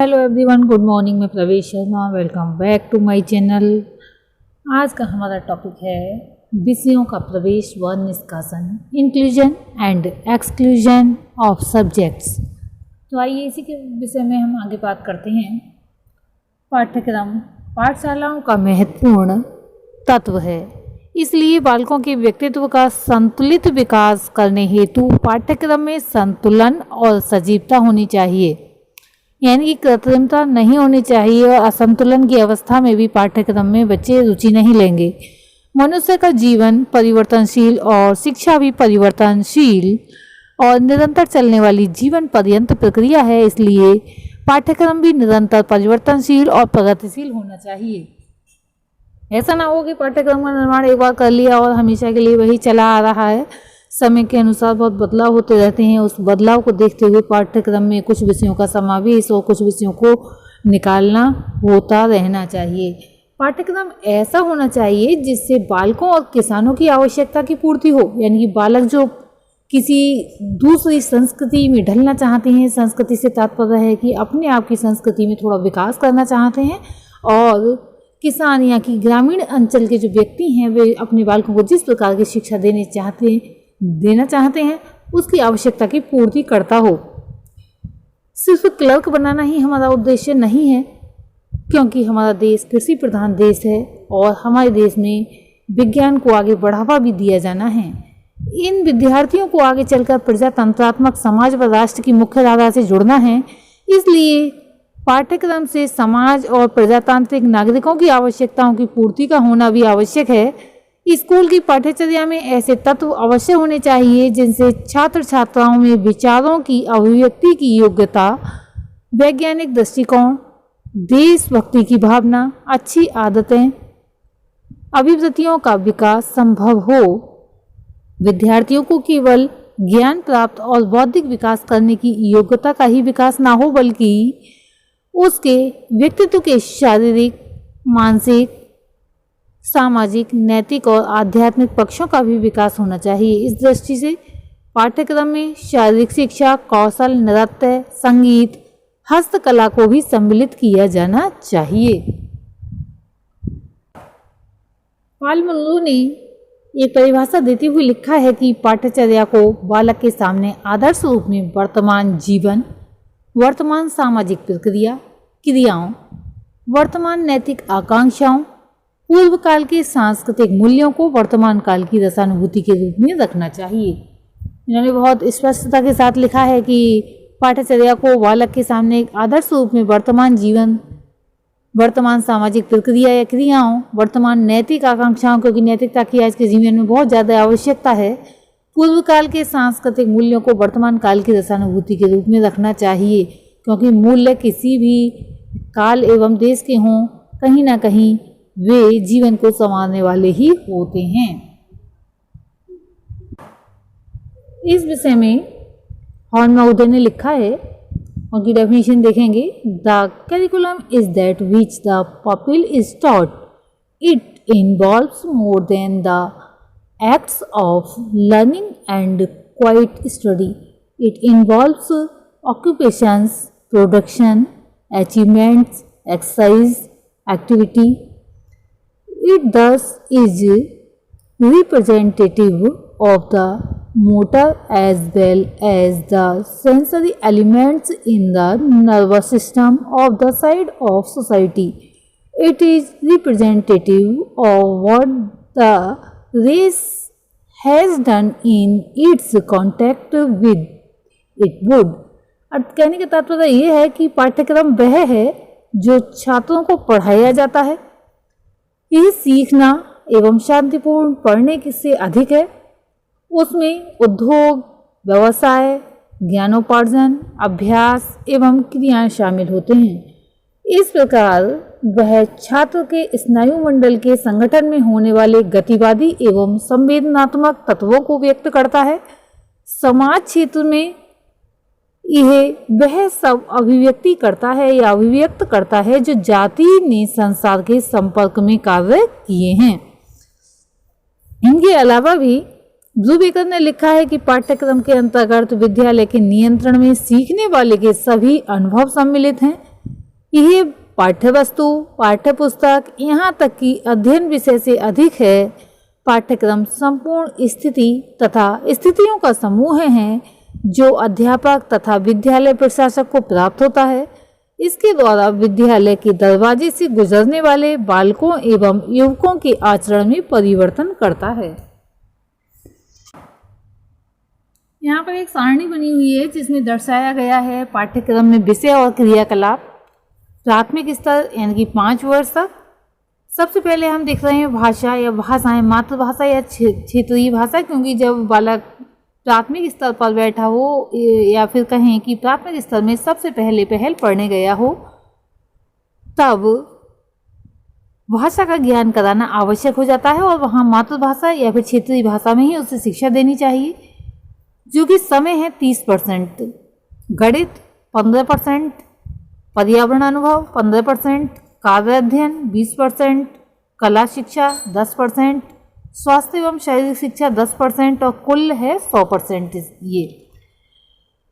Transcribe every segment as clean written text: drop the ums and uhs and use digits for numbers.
Hello everyone, good morning. मैं Pravesh Sharma, welcome back to my channel. आज का हमारा टॉपिक है विषयों का प्रवेश व निष्कासन, inclusion and exclusion of subjects. तो आइए इसी के विषय में हम आगे बात करते हैं। पाठ्यक्रम पाठशालाओं का महत्वपूर्ण तत्व है, इसलिए बालकों के व्यक्तित्व का संतुलित विकास करने हेतु पाठ्यक्रम में संतुलन और सजीवता होनी चाहिए, यानी कि कृत्रिमता नहीं होनी चाहिए और असंतुलन की अवस्था में भी पाठ्यक्रम में बच्चे रुचि नहीं लेंगे। मनुष्य का जीवन परिवर्तनशील और शिक्षा भी परिवर्तनशील और निरंतर चलने वाली जीवन पर्यंत प्रक्रिया है, इसलिए पाठ्यक्रम भी निरंतर परिवर्तनशील और प्रगतिशील होना चाहिए। ऐसा ना हो कि पाठ्यक्रम का निर्माण एक बार कर लिया और हमेशा के लिए वही चला आ रहा है। समय के अनुसार बहुत बदलाव होते रहते हैं। उस बदलाव को देखते हुए पाठ्यक्रम में कुछ विषयों का समावेश और कुछ विषयों को निकालना होता रहना चाहिए। पाठ्यक्रम ऐसा होना चाहिए जिससे बालकों और किसानों की आवश्यकता की पूर्ति हो, यानी कि बालक जो किसी दूसरी संस्कृति में ढलना चाहते हैं, संस्कृति से तात्पर्य है कि अपने आप की संस्कृति में थोड़ा विकास करना चाहते हैं, और किसान या कि ग्रामीण अंचल के जो व्यक्ति हैं वे अपने बालकों को जिस प्रकार की शिक्षा देना चाहते हैं उसकी आवश्यकता की पूर्ति करता हो। सिर्फ क्लर्क बनाना ही हमारा उद्देश्य नहीं है, क्योंकि हमारा देश कृषि प्रधान देश है और हमारे देश में विज्ञान को आगे बढ़ावा भी दिया जाना है। इन विद्यार्थियों को आगे चलकर प्रजातंत्रात्मक समाज व राष्ट्र की मुख्य धारा से जुड़ना है, इसलिए पाठ्यक्रम से समाज और प्रजातांत्रिक नागरिकों की आवश्यकताओं की पूर्ति का होना भी आवश्यक है। स्कूल की पाठ्यचर्या में ऐसे तत्व अवश्य होने चाहिए जिनसे छात्र छात्राओं में विचारों की अभिव्यक्ति की योग्यता, वैज्ञानिक दृष्टिकोण, देशभक्ति की भावना, अच्छी आदतें, अभिवृत्तियों का विकास संभव हो। विद्यार्थियों को केवल ज्ञान प्राप्त और बौद्धिक विकास करने की योग्यता का ही विकास ना हो, बल्कि उसके व्यक्तित्व के शारीरिक, मानसिक, सामाजिक, नैतिक और आध्यात्मिक पक्षों का भी विकास होना चाहिए। इस दृष्टि से पाठ्यक्रम में शारीरिक शिक्षा, कौशल, नृत्य, संगीत, हस्तकला को भी सम्मिलित किया जाना चाहिए। पालमुल्लू ने एक परिभाषा देते हुए लिखा है कि पाठ्यचर्या को बालक के सामने आदर्श रूप में वर्तमान जीवन, वर्तमान सामाजिक क्रियाओं, वर्तमान नैतिक आकांक्षाओं, पूर्व काल के सांस्कृतिक मूल्यों को वर्तमान काल की रसानुभूति के रूप में रखना चाहिए। इन्होंने बहुत स्पष्टता के साथ लिखा है कि पाठ्यचर्या को बालक के सामने एक आदर्श रूप में वर्तमान जीवन, वर्तमान सामाजिक प्रक्रिया या क्रियाओं, वर्तमान नैतिक आकांक्षाओं, क्योंकि नैतिकता की आज के जीवन में बहुत ज़्यादा आवश्यकता है, पूर्व काल के सांस्कृतिक मूल्यों को वर्तमान काल की रसानुभूति के रूप में रखना चाहिए, क्योंकि मूल्य किसी भी काल एवं देश के हों, कहीं ना कहीं वे जीवन को संवारने वाले ही होते हैं। इस विषय में हॉर्न महोदय ने लिखा है, उनकी डेफिनेशन देखेंगे। The curriculum is that which the pupil is taught. It involves more than the acts of learning and quiet study. It involves occupations, production, achievements, exercise, activity. It thus is representative of the motor as well as the sensory elements in the nervous system of the side of society. It is representative of what the race has done in its contact with it would. अब कहने का तात्पर्य यह है कि पाठ्यक्रम वह है जो छात्रों को पढ़ाया जाता है। यह सीखना एवं शांतिपूर्ण पढ़ने से अधिक है। उसमें उद्योग, व्यवसाय, ज्ञानोपार्जन, अभ्यास एवं क्रियाएं शामिल होते हैं। इस प्रकार वह छात्र के स्नायुमंडल के संगठन में होने वाले गतिवादी एवं संवेदनात्मक तत्वों को व्यक्त करता है। समाज क्षेत्र में यह वह सब अभिव्यक्ति करता है या अभिव्यक्त करता है जो जाति ने संसार के संपर्क में कार्य किए हैं। इनके अलावा भी ब्लूबेकर ने लिखा है कि पाठ्यक्रम के अंतर्गत विद्यालय के नियंत्रण में सीखने वाले के सभी अनुभव सम्मिलित हैं। यह पाठ्यवस्तु, पाठ्यपुस्तक, यहाँ तक कि अध्ययन विषय से अधिक है। पाठ्यक्रम संपूर्ण स्थिति तथा स्थितियों का समूह है जो अध्यापक तथा विद्यालय प्रशासक को प्राप्त होता है। इसके द्वारा विद्यालय के दरवाजे से गुजरने वाले बालकों एवं युवकों के आचरण में परिवर्तन करता है। यहाँ पर एक सारणी बनी हुई है जिसमें दर्शाया गया है पाठ्यक्रम में विषय और क्रियाकलाप प्राथमिक स्तर यानी कि 5 वर्ष तक। सबसे पहले हम देख रहे हैं भाषा या भाषाएं, मातृभाषा या क्षेत्रीय भाषा, क्योंकि जब बालक प्राथमिक स्तर पर बैठा हो या फिर कहें कि प्राथमिक स्तर में सबसे पहल पढ़ने गया हो, तब भाषा का ज्ञान कराना आवश्यक हो जाता है और वहाँ मातृभाषा या फिर क्षेत्रीय भाषा में ही उसे शिक्षा देनी चाहिए, जो कि समय है 30%, गणित 15%, पर्यावरण अनुभव 15%, कार्य अध्ययन 20%, कला शिक्षा 10%, स्वास्थ्य एवं शारीरिक शिक्षा 10% और कुल है 100%। ये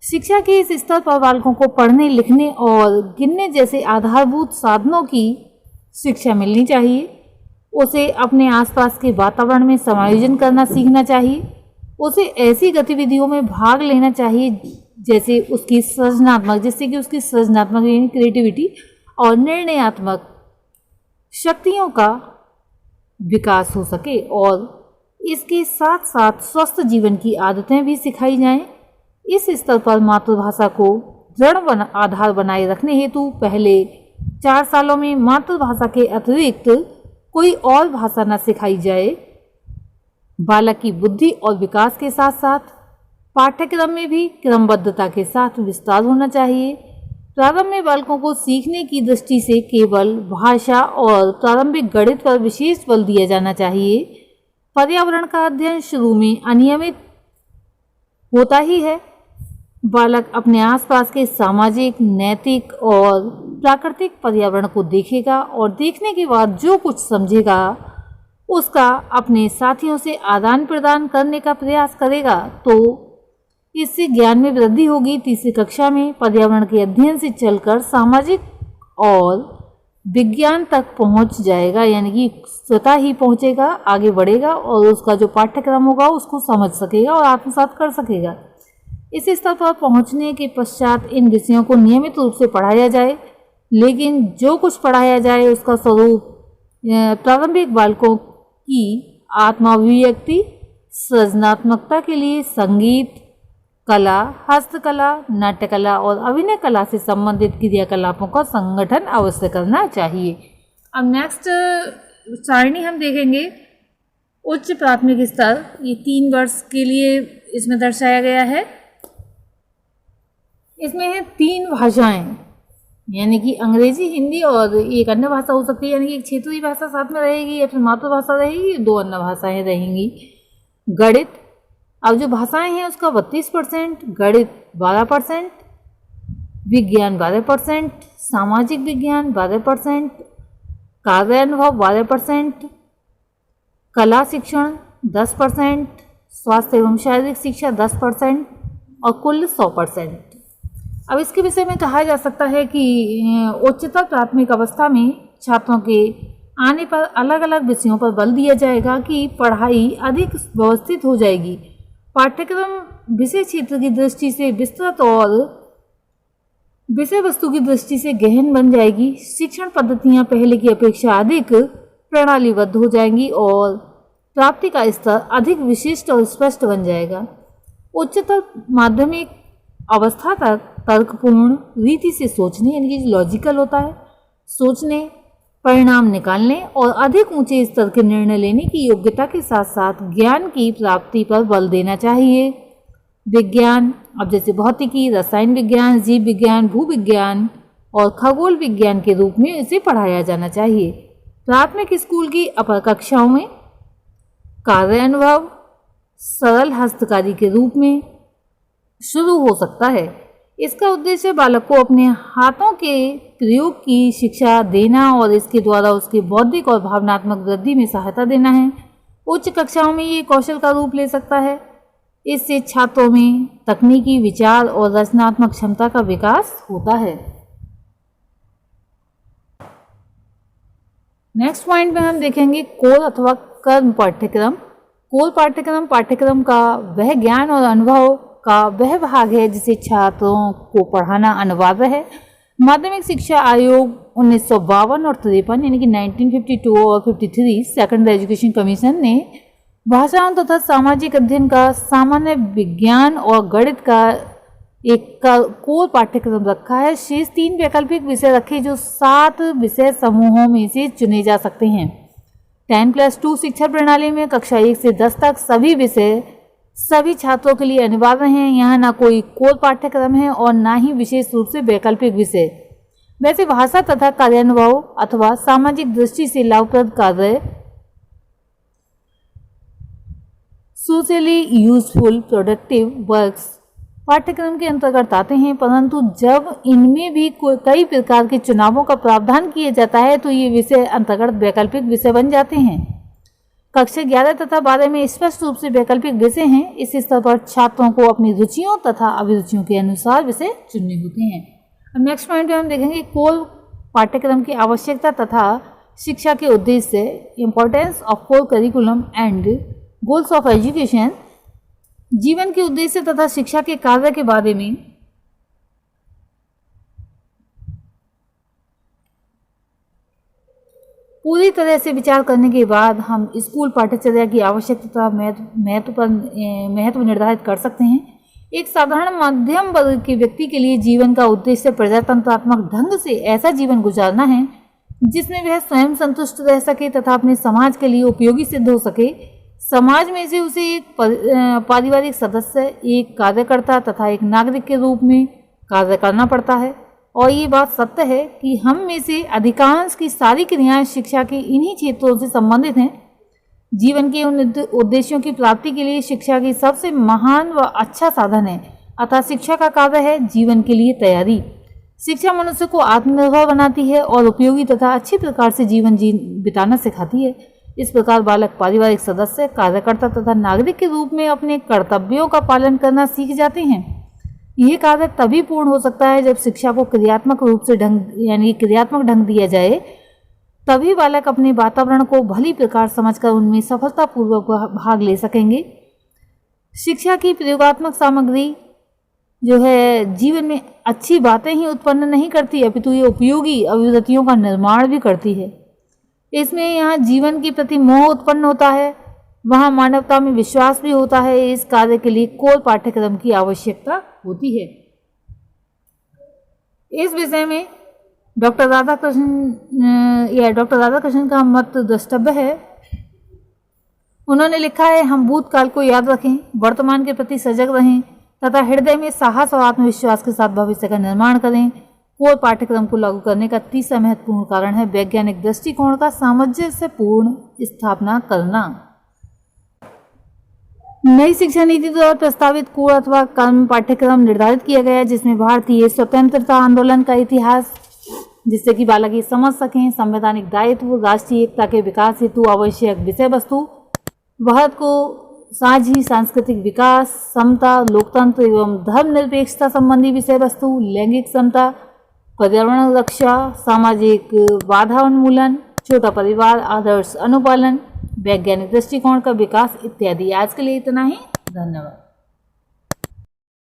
शिक्षा के इस स्तर पर बालकों को पढ़ने, लिखने और गिनने जैसे आधारभूत साधनों की शिक्षा मिलनी चाहिए। उसे अपने आसपास के वातावरण में समायोजन करना सीखना चाहिए। उसे ऐसी गतिविधियों में भाग लेना चाहिए जिससे कि उसकी सृजनात्मक यानी क्रिएटिविटी और निर्णयात्मक शक्तियों का विकास हो सके, और इसके साथ साथ स्वस्थ जीवन की आदतें भी सिखाई जाएं। इस स्तर पर मातृभाषा को दृढ़ आधार बनाए रखने हेतु पहले 4 सालों में मातृभाषा के अतिरिक्त कोई और भाषा न सिखाई जाए। बालक की बुद्धि और विकास के साथ साथ पाठ्यक्रम में भी क्रमबद्धता के साथ विस्तार होना चाहिए। प्रारंभ में बालकों को सीखने की दृष्टि से केवल भाषा और प्रारंभिक गणित पर विशेष बल दिया जाना चाहिए। पर्यावरण का अध्ययन शुरू में अनियमित होता ही है। बालक अपने आसपास के सामाजिक, नैतिक और प्राकृतिक पर्यावरण को देखेगा और देखने के बाद जो कुछ समझेगा उसका अपने साथियों से आदान प्रदान करने का प्रयास करेगा, तो इससे ज्ञान में वृद्धि होगी। तीसरी कक्षा में पर्यावरण के अध्ययन से चलकर सामाजिक और विज्ञान तक पहुंच जाएगा, यानी कि स्वतः ही पहुंचेगा, आगे बढ़ेगा और उसका जो पाठ्यक्रम होगा उसको समझ सकेगा और आत्मसात कर सकेगा। इस स्तर पर पहुंचने के पश्चात इन विषयों को नियमित रूप से पढ़ाया जाए, लेकिन जो कुछ पढ़ाया जाए उसका स्वरूप प्रारंभिक बालकों की आत्माभिव्यक्ति, सृजनात्मकता के लिए संगीत, कला, हस्तकला, नाट्यकला और अभिनय कला से संबंधित क्रियाकलापों का संगठन अवश्य करना चाहिए। अब नेक्स्ट सारणी हम देखेंगे उच्च प्राथमिक स्तर। ये 3 वर्ष के लिए इसमें दर्शाया गया है। इसमें है 3 भाषाएं, यानी कि अंग्रेजी, हिंदी और एक अन्य भाषा हो सकती है, यानी कि एक क्षेत्रीय भाषा साथ में रहेगी या फिर मातृभाषा रहेगी, 2 अन्य भाषाएं रहेंगी। गणित, अब जो भाषाएं हैं उसका 32%, गणित 12%, विज्ञान 12%, सामाजिक विज्ञान 12%, कार्य अनुभव 12%, कला शिक्षण 10%, स्वास्थ्य एवं शारीरिक शिक्षा 10% और कुल 100%। अब इसके विषय में कहा जा सकता है कि उच्चतर प्राथमिक अवस्था में छात्रों के आने पर अलग अलग विषयों पर बल दिया जाएगा कि पढ़ाई अधिक व्यवस्थित हो जाएगी। पाठ्यक्रम विषय क्षेत्र की दृष्टि से विस्तृत और विषय वस्तु की दृष्टि से गहन बन जाएगी। शिक्षण पद्धतियां पहले की अपेक्षा अधिक प्रणालीबद्ध हो जाएंगी और प्राप्ति का स्तर अधिक विशिष्ट और स्पष्ट बन जाएगा। उच्चतर माध्यमिक अवस्था तक तर्कपूर्ण रीति से सोचने, यानी कि लॉजिकल होता है, सोचने, परिणाम निकालने और अधिक ऊंचे स्तर के निर्णय लेने की योग्यता के साथ साथ ज्ञान की प्राप्ति पर बल देना चाहिए। विज्ञान, अब जैसे भौतिकी, रसायन विज्ञान, जीव विज्ञान, भूविज्ञान और खगोल विज्ञान के रूप में इसे पढ़ाया जाना चाहिए। प्राथमिक स्कूल की अपर कक्षाओं में कार्य अनुभव सरल हस्तकारी के रूप में शुरू हो सकता है। इसका उद्देश्य बालक को अपने हाथों के प्रयोग की शिक्षा देना और इसके द्वारा उसके बौद्धिक और भावनात्मक वृद्धि में सहायता देना है। उच्च कक्षाओं में ये कौशल का रूप ले सकता है। इससे छात्रों में तकनीकी विचार और रचनात्मक क्षमता का विकास होता है। नेक्स्ट पॉइंट में हम देखेंगे कोर अथवा कर्म पाठ्यक्रम। कोर पाठ्यक्रम का वह ज्ञान और अनुभव का वह भाग है जिसे छात्रों को पढ़ाना अनिवार्य है। माध्यमिक शिक्षा आयोग 1952 और 53 यानी कि 1952 और 53 सेकेंडरी एजुकेशन कमीशन ने भाषाओं तथा सामाजिक अध्ययन का सामान्य विज्ञान और गणित का एक कोर पाठ्यक्रम रखा है। शेष 3 वैकल्पिक विषय रखे जो 7 विषय समूहों में से चुने जा सकते हैं। 10+2 शिक्षा प्रणाली में कक्षा 1 से 10 तक सभी विषय सभी छात्रों के लिए अनिवार्य हैं। यहाँ ना कोई कोर पाठ्यक्रम है और ना ही विशेष रूप से वैकल्पिक विषय। वैसे भाषा तथा कार्यानुभव अथवा सामाजिक दृष्टि से लाभप्रद कार्य सोशली यूजफुल प्रोडक्टिव वर्क्स पाठ्यक्रम के अंतर्गत आते हैं, परंतु जब इनमें भी कई प्रकार के चुनावों का प्रावधान किया जाता है तो ये विषय अंतर्गत वैकल्पिक विषय बन जाते हैं। कक्षा 11 तथा 12 में स्पष्ट रूप से वैकल्पिक विषय हैं। इस स्तर पर छात्रों को अपनी रुचियों तथा अभिरुचियों के अनुसार विषय चुनने होते हैं। अब नेक्स्ट पॉइंट में हम देखेंगे कोर पाठ्यक्रम की आवश्यकता तथा शिक्षा के उद्देश्य, importance of core curriculum and goals of education. जीवन के उद्देश्य तथा शिक्षा के कार्य के बारे में पूरी तरह से विचार करने के बाद हम स्कूल पाठ्यचर्या की आवश्यकता महत्व निर्धारित कर सकते हैं। एक साधारण मध्यम वर्ग के व्यक्ति के लिए जीवन का उद्देश्य प्रजातंत्रात्मक ढंग से ऐसा जीवन गुजारना है जिसमें वह स्वयं संतुष्ट रह सके तथा अपने समाज के लिए उपयोगी सिद्ध हो सके। समाज में से उसे एक पारिवारिक सदस्य, एक कार्यकर्ता तथा एक नागरिक के रूप में कार्य करना पड़ता है। और ये बात सत्य है कि हम में से अधिकांश की सारी क्रियाएं शिक्षा के इन्हीं क्षेत्रों से संबंधित हैं। जीवन के उन उद्देश्यों की प्राप्ति के लिए शिक्षा की सबसे महान व अच्छा साधन है। अतः शिक्षा का कार्य है जीवन के लिए तैयारी। शिक्षा मनुष्य को आत्मनिर्भर बनाती है और उपयोगी तथा अच्छी प्रकार से जीवन बिताना सिखाती है। इस प्रकार बालक पारिवारिक सदस्य, कार्यकर्ता तथा नागरिक के रूप में अपने कर्तव्यों का पालन करना सीख जाते हैं। यह कार्य तभी पूर्ण हो सकता है जब शिक्षा को क्रियात्मक रूप से क्रियात्मक ढंग दिया जाए। तभी बालक अपने वातावरण को भली प्रकार समझकर उनमें सफलतापूर्वक भाग ले सकेंगे। शिक्षा की प्रयोगात्मक सामग्री जो है जीवन में अच्छी बातें ही उत्पन्न नहीं करती, अपितु ये उपयोगी अभिवृत्तियों का निर्माण भी करती है। इसमें यहाँ जीवन के प्रति मोह उत्पन्न होता है, वहाँ मानवता में विश्वास भी होता है। इस कार्य के लिए कोर पाठ्यक्रम की आवश्यकता होती है। इस विषय में डॉक्टर राधाकृष्णन का मत द्रष्टव्य है। उन्होंने लिखा है, हम भूतकाल को याद रखें, वर्तमान के प्रति सजग रहें तथा हृदय में साहस और आत्मविश्वास के साथ भविष्य का निर्माण करें। कोर पाठ्यक्रम को लागू करने का तीसरा महत्वपूर्ण कारण है वैज्ञानिक दृष्टिकोण का सामंजस्यपूर्ण स्थापना करना। नई शिक्षा नीति द्वारा प्रस्तावित कोर अथवा कर्म पाठ्यक्रम निर्धारित किया गया है, जिसमें भारतीय स्वतंत्रता आंदोलन का इतिहास, जिससे कि बालक ये समझ सकें, संवैधानिक दायित्व, राष्ट्रीय एकता के विकास हेतु आवश्यक विषय वस्तु, भारत को साझी सांस्कृतिक विकास, समता, लोकतंत्र एवं धर्मनिरपेक्षता संबंधी विषय वस्तु, लैंगिक समता, पर्यावरण रक्षा, सामाजिक बाधा उन्मूलन, छोटा परिवार आदर्श अनुपालन, वैज्ञानिक दृष्टिकोण का विकास इत्यादि। आज के लिए इतना ही। धन्यवाद।